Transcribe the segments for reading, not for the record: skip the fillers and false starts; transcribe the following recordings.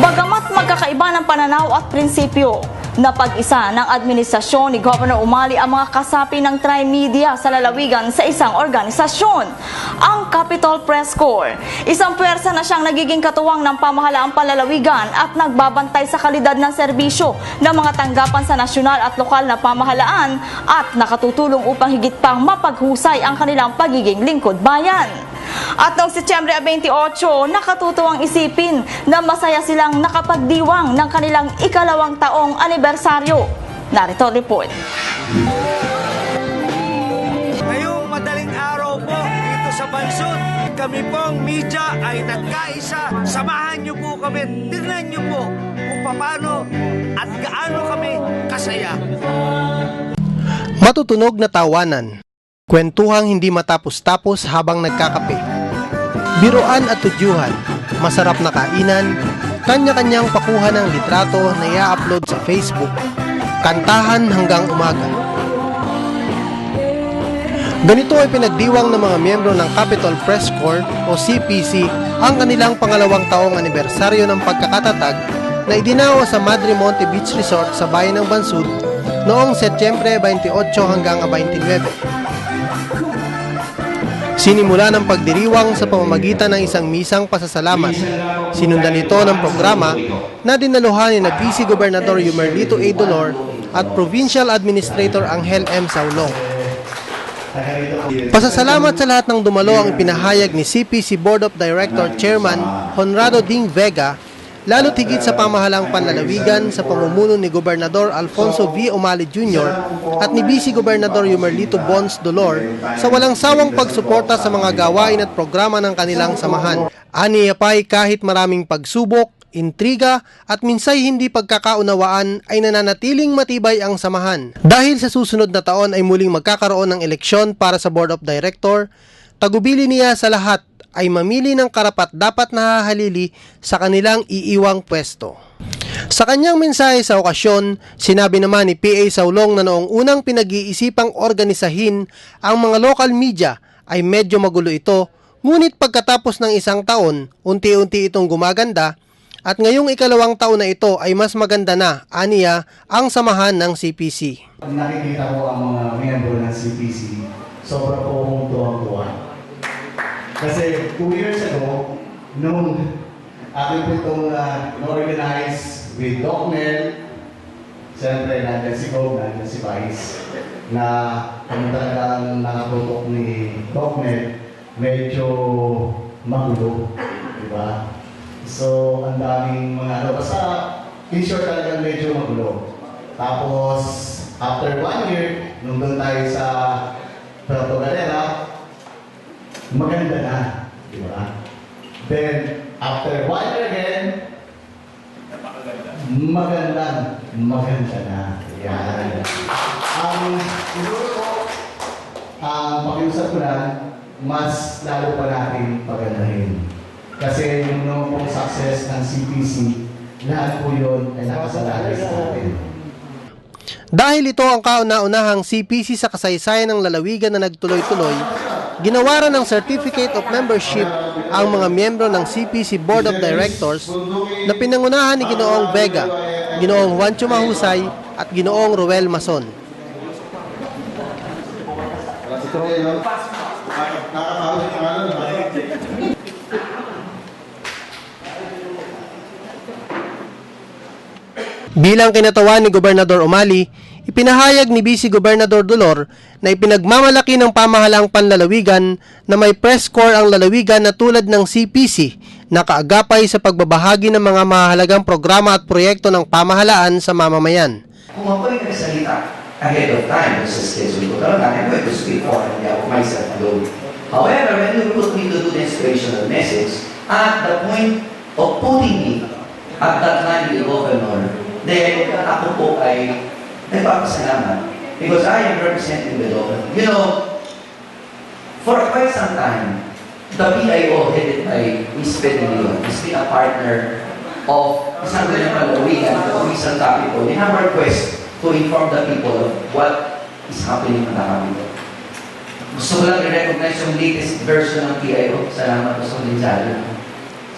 Bagamat magkakaiba ng pananaw at prinsipyo, napag-isa ng administrasyon ni Governor Umali ang mga kasapi ng Trimedia sa lalawigan sa isang organisasyon, ang Capitol Press Corps. Isang puwersa na siyang nagiging katuwang ng pamahalaang panlalawigan at nagbabantay sa kalidad ng serbisyo ng mga tanggapan sa nasyonal at lokal na pamahalaan at nakatutulong upang higit pang mapaghusay ang kanilang pagiging lingkod bayan. At noong Setyembre 28, nakatutuwang isipin na masaya silang nakapagdiwang ng kanilang ikalawang taong anibersaryo. Narito ang report. Ngayong madaling araw po dito sa Bansud, kami pong media ay nagkaisa. Samahan niyo po kami, tignan niyo po kung paano at gaano kami kasaya. Matutunog na tawanan. Kwentuhang hindi matapos-tapos habang nagkakape. Biruan at tudyuhan, masarap na kainan, kanya-kanyang pakuha ng litrato na i-upload sa Facebook, kantahan hanggang umaga. Ganito ay pinagdiwang ng mga miyembro ng Capitol Press Corps o CPC ang kanilang pangalawang taong anibersaryo ng pagkakatatag na idinawa sa Madre Monte Beach Resort sa bayan ng Bansud noong Setyembre 28 hanggang 29. Sinimula ng pagdiriwang sa pamamagitan ng isang misang pasasalamat. Sinundan ito ng programa na dinaluhan ni Vice Gobernador Yumerlito A. Dolor at Provincial Administrator Angel M. Saulong. Pasasalamat sa lahat ng dumalo ang ipinahayag ni CPC Board of Director Chairman Honrado Ding Vega, lalo't higit sa pamahalang panlalawigan sa pamumuno ni Gobernador Alfonso V. Umali Jr. at ni Vice Gobernador Yumerlito Bons Dolor sa walang sawang pagsuporta sa mga gawain at programa ng kanilang samahan. Aniya pa'y kahit maraming pagsubok, intriga at minsay hindi pagkakaunawaan ay nananatiling matibay ang samahan. Dahil sa susunod na taon ay muling magkakaroon ng eleksyon para sa Board of Director, tagubili niya sa lahat ay mamili ng karapat-dapat na hahalili sa kanilang iiwang pwesto. Sa kanyang mensahe sa okasyon, sinabi naman ni PA Saulong na noong unang pinag-iisipang organisahin ang mga local media ay medyo magulo ito, ngunit pagkatapos ng isang taon, unti-unti itong gumaganda at ngayong ikalawang taon na ito ay mas maganda na, aniya, ang samahan ng CPC. Nakikita ko ang mga miyembro ng CPC, sobra po akong tuwang-tuwa. Kasi 2 years ago, nung aking po itong organize with Doc Mel, siyempre nandiyan si Gov, nandiyan si Vice, na kung talagang nakatutok ni Doc Mel, medyo magulo, di ba? So, ang daming mga basta in short talagang medyo magulo. Tapos, after 1 year, nung doon tayo sa Puerto Galera, maganda na, di ba? Then, after 1 year again, maganda na. Yan. Siguro ko, pakiusap ko na, mas lalo pa natin pagandahin. Kasi yung noong pong success ng CPC, lahat po yun ay nakasalalay sa atin. Dahil ito ang kauna-unahang CPC sa kasaysayan ng lalawigan na nagtuloy-tuloy, ginawaran ng Certificate of Membership ang mga miyembro ng CPC Board of Directors na pinangunahan ni Ginoong Vega, Ginoong Juancho Mahusay at Ginoong Ruel Mason. Bilang kinatawan ni Gobernador Umali, ipinahayag ni Vice Gobernador Dolor na ipinagmamalaki ng pamahalaang panlalawigan na may press corps ang lalawigan na tulad ng CPC na kaagapay sa pagbabahagi ng mga mahalagang programa at proyekto ng pamahalaan sa mamamayan. Kung ako ay nagsalita ahead of time sa schedule ko, talaga I'm going to speak for myself alone. However, when you put me to do the inspirational message, at the point of putting me at that time the governor, then ako po ay nagpapasalamat because I am representing the government. You know, for quite some time, the PIO headed by Ms. Pedrillo has been a partner of isang ganyang palawigan, the Provincial Capitol. We have a request to inform the people of what is happening on the Capitol. Gusto ko lang i-recognize yung latest version ng PIO. Salamat po sa komentaryo.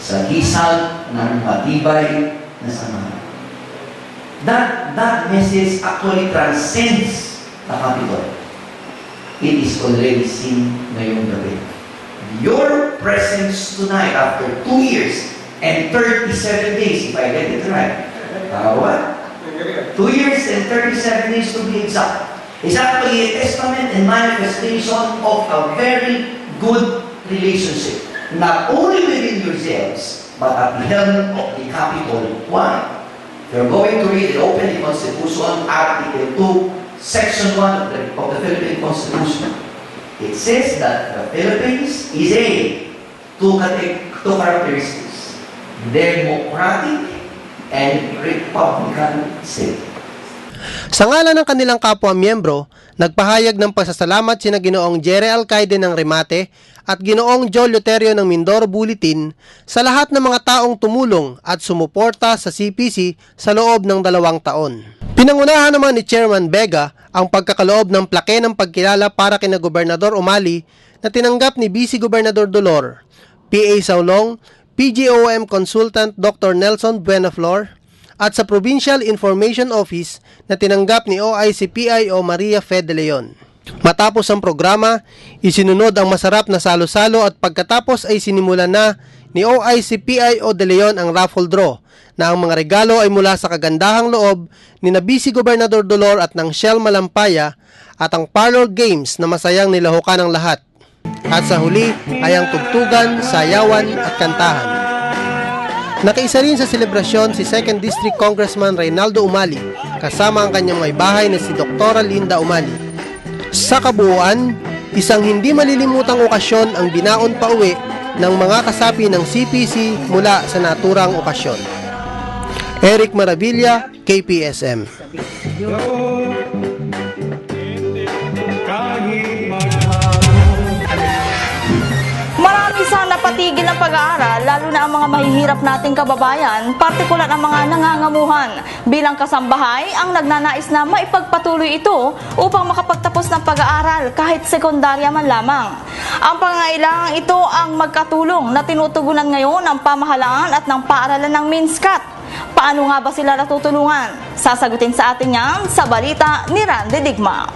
sa hisal ng matibay na samahan. That message actually transcends the Capitol. It is already seen ngayong gabi. Your presence tonight after 2 years and 37 days, if I get it right. What? 2 years and 37 days to be exact. Is actually a testament and manifestation of a very good relationship. Not only within yourselves, but at the helm of the Capitol. Why? You're going to read and open the Constitution, Article 2, Section 1 of the Philippine Constitution. It says that the Philippines is two characteristics: democratic and republican state. Sa ngalan ng kanilang kapwa-miyembro, nagpahayag ng pasasalamat sina Ginoong Jerry Alcaide ng Remate at Ginoong Joe Luterio ng Mindoro Bulletin sa lahat ng mga taong tumulong at sumuporta sa CPC sa loob ng 2 taon. Pinangunahan naman ni Chairman Vega ang pagkakaloob ng plake ng pagkilala para kina Gobernador Umali na tinanggap ni Vice Gobernador Dolor, PA Saulong, PGOM Consultant Dr. Nelson Buenaflor, at sa Provincial Information Office na tinanggap ni OIC-PIO Maria Fe de Leon. Matapos ang programa, isinunod ang masarap na salo-salo at pagkatapos ay sinimulan na ni OIC-PIO de Leon ang raffle draw na ang mga regalo ay mula sa kagandahang loob ni na Vice Gobernador Dolor at ng Shell Malampaya at ang parlor games na masayang nilahukan ng lahat. At sa huli ay ang tugtugan, sayawan at kantahan. Nakiisa rin sa selebrasyon si 2nd District Congressman Reynaldo Umali kasama ang kanyang may bahay na si Dr. Linda Umali. Sa kabuuan, isang hindi malilimutang okasyon ang binaon pauwi ng mga kasapi ng CPC mula sa naturang okasyon. Eric Maravilla, KPSM. Marami sana patigil ang pag-aaral, lalo na ang mga mahihirap nating kababayan, partikular ang mga nangangamuhan. Bilang kasambahay, ang nagnanais na maipagpatuloy ito upang makapagtapos ng pag-aaral kahit sekundarya man lamang. Ang pangangailangan ito ang magkatulong na tinutugunan ngayon ng pamahalaan at ng paaralan ng MINSCAT. Paano nga ba sila natutulungan? Sasagutin sa atin yan sa balita ni Randy Digma.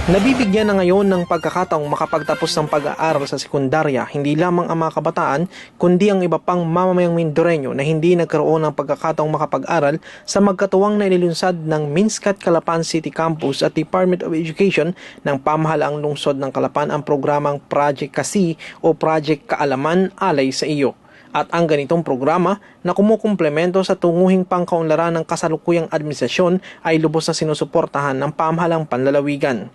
Nabibigyan na ngayon ng pagkakataong makapagtapos ng pag-aaral sa sekundarya hindi lamang ang mga kabataan kundi ang iba pang mamamayang Mindoreño na hindi nagkaroon ng pagkakataong makapag-aral sa magkatuwang na inilunsad ng MINSCAT Calapan City Campus at Department of Education ng pamahalaang lungsod ng Calapan ang programang Project Kasi o Project Kaalaman Alay sa Iyo. At ang ganitong programa na kumukumplemento sa tunguhing pangkaunlaran ng kasalukuyang administrasyon ay lubos na sinusuportahan ng pamahalang panlalawigan.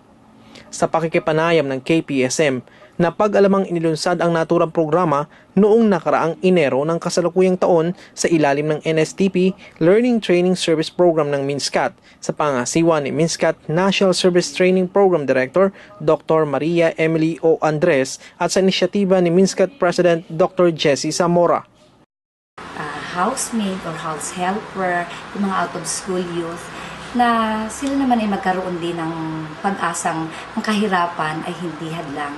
Sa pakikipanayam ng KPSM, na pag-alamang inilunsad ang naturang programa noong nakaraang Enero ng kasalukuyang taon sa ilalim ng NSTP Learning Training Service Program ng MINSCAT sa pangasiwa ni MINSCAT National Service Training Program Director Dr. Maria Emily O. Andres at sa inisyatiba ni MINSCAT President Dr. Jessie Zamora. Housemate or house helper, yung mga out-of-school youth, na sila naman ay magkaroon din ng pag-asang ang kahirapan ay hindi hadlang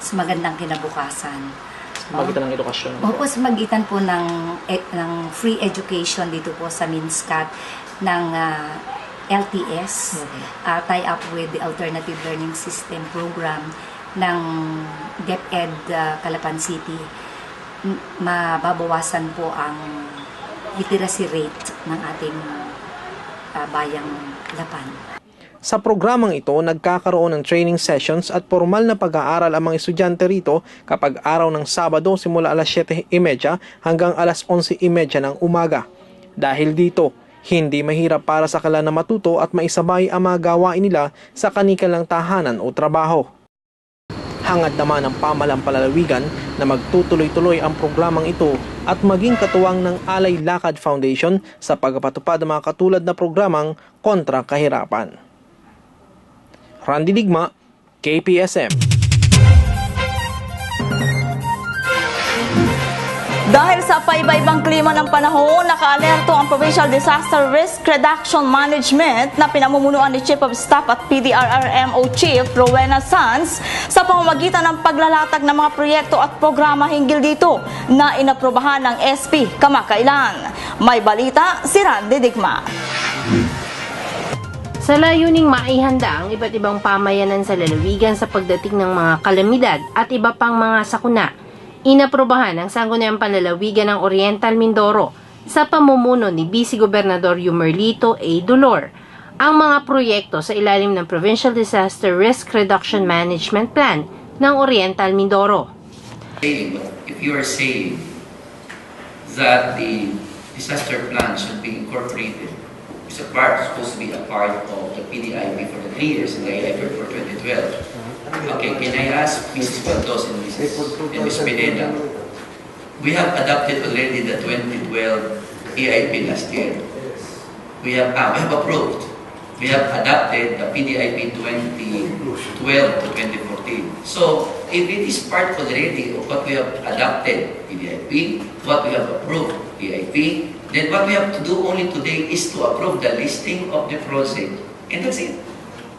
sa magandang kinabukasan. Sa magitan ng edukasyon. Opo, sa magitan po ng free education dito po sa MINSCAT ng LTS, tie up with the Alternative Learning System Program ng DepEd Calapan City. Mababawasan po ang literacy rate ng ating bayang Lapan. Sa programang ito, nagkakaroon ng training sessions at formal na pag-aaral ang mga estudyante rito kapag araw ng Sabado simula alas 7:30 hanggang alas 11:30 ng umaga. Dahil dito, hindi mahirap para sa kanila na matuto at maisabay ang mga gawain nila sa kanilang tahanan o trabaho. Hangad naman ng pamahalang palalawigan na magtutuloy-tuloy ang programang ito at maging katuwang ng Alay Lakad Foundation sa pagpapatupad ng mga katulad na programang kontra kahirapan. Randy Digma, KPSM. Dahil sa paiba-ibang klima ng panahon, nakaalerto ang Provincial Disaster Risk Reduction Management na pinamumunuan ni Chief of Staff at PDRRMO Chief Rowena Sanz sa pamamagitan ng paglalatag ng mga proyekto at programa hinggil dito na inaprobahan ng SP kamakailan. May balita si Randy Digma. Sa layuning maihanda ang iba't ibang pamayanan sa lalawigan sa pagdating ng mga kalamidad at iba pang mga sakuna, inaprobahan ang Sangguniang Panlalawigan ng Oriental Mindoro sa pamumuno ni Vice Gobernador Yumerlito A. Dolor ang mga proyekto sa ilalim ng Provincial Disaster Risk Reduction Management Plan ng Oriental Mindoro. If you are saying that the disaster plan should be incorporated, it's supposed to be a part of the PDIP for the 3 years and the IIP for 2012. Okay, can I ask Mrs. Baldos and Ms. Pineda? We have adopted already the 2012 EIP last year. We have approved. We have adopted the PDIP 2012 to 2014. So, if it is part already of what we have adopted PDIP, what we have approved EIP, then what we have to do only today is to approve the listing of the project. And that's it.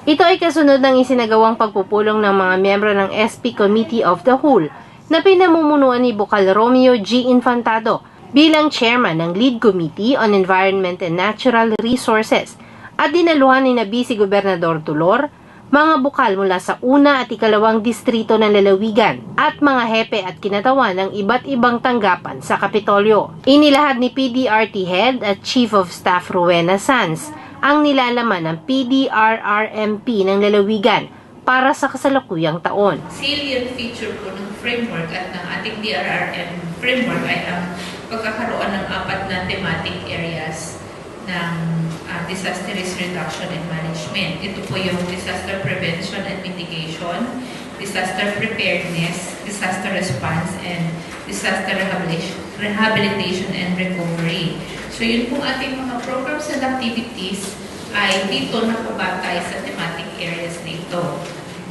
Ito ay kasunod ng isinagawang pagpupulong ng mga miyembro ng SP Committee of the Whole na pinamumunuan ni Bukal Romeo G. Infantado bilang chairman ng Lead Committee on Environment and Natural Resources at dinaluhan ni Vice Gobernador Dolor, mga bukal mula sa una at ikalawang distrito ng lalawigan at mga hepe at kinatawan ng iba't ibang tanggapan sa Kapitolyo. Inilahad ni PDRT Head at Chief of Staff Rowena Sanz ang nilalaman ng PDRRMP ng lalawigan para sa kasalukuyang taon. Salient feature po ng framework at ng ating DRRM framework ay ang pagkakaroon ng 4 na thematic areas ng disaster risk reduction and management. Ito po yung disaster prevention and mitigation, disaster preparedness, disaster response, and disaster rehabilitation and recovery. So yun pong ating mga programs and activities ay dito nakabatay sa thematic areas nito.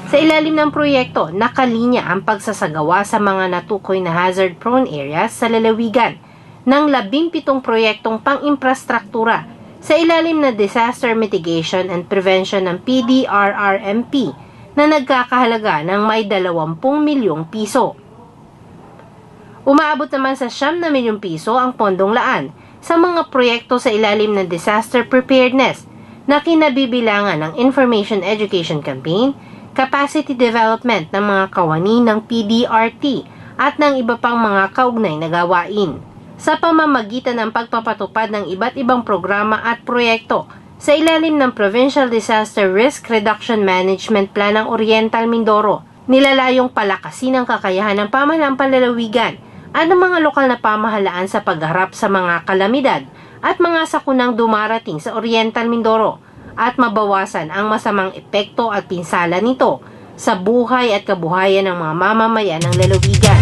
Sa ilalim ng proyekto, nakalinya ang pagsasagawa sa mga natukoy na hazard-prone areas sa lalawigan ng 17 proyektong pang-infrastruktura sa ilalim na Disaster Mitigation and Prevention ng PDRRMP na nagkakahalaga ng may 20 milyong piso. Umaabot naman sa 9 na milyong piso ang pondong laan sa mga proyekto sa ilalim ng disaster preparedness na kinabibilangan ng Information Education Campaign, capacity development ng mga kawani ng PDRT at ng iba pang mga kaugnay na gawain. Sa pamamagitan ng pagpapatupad ng iba't ibang programa at proyekto sa ilalim ng Provincial Disaster Risk Reduction Management Plan ng Oriental Mindoro, nilalayong palakasin ang kakayahan ng pamahalaang panlalawigan at ng mga lokal na pamahalaan sa pagharap sa mga kalamidad at mga sakunang dumarating sa Oriental Mindoro at mabawasan ang masamang epekto at pinsala nito sa buhay at kabuhayan ng mga mamamayan ng lalawigan.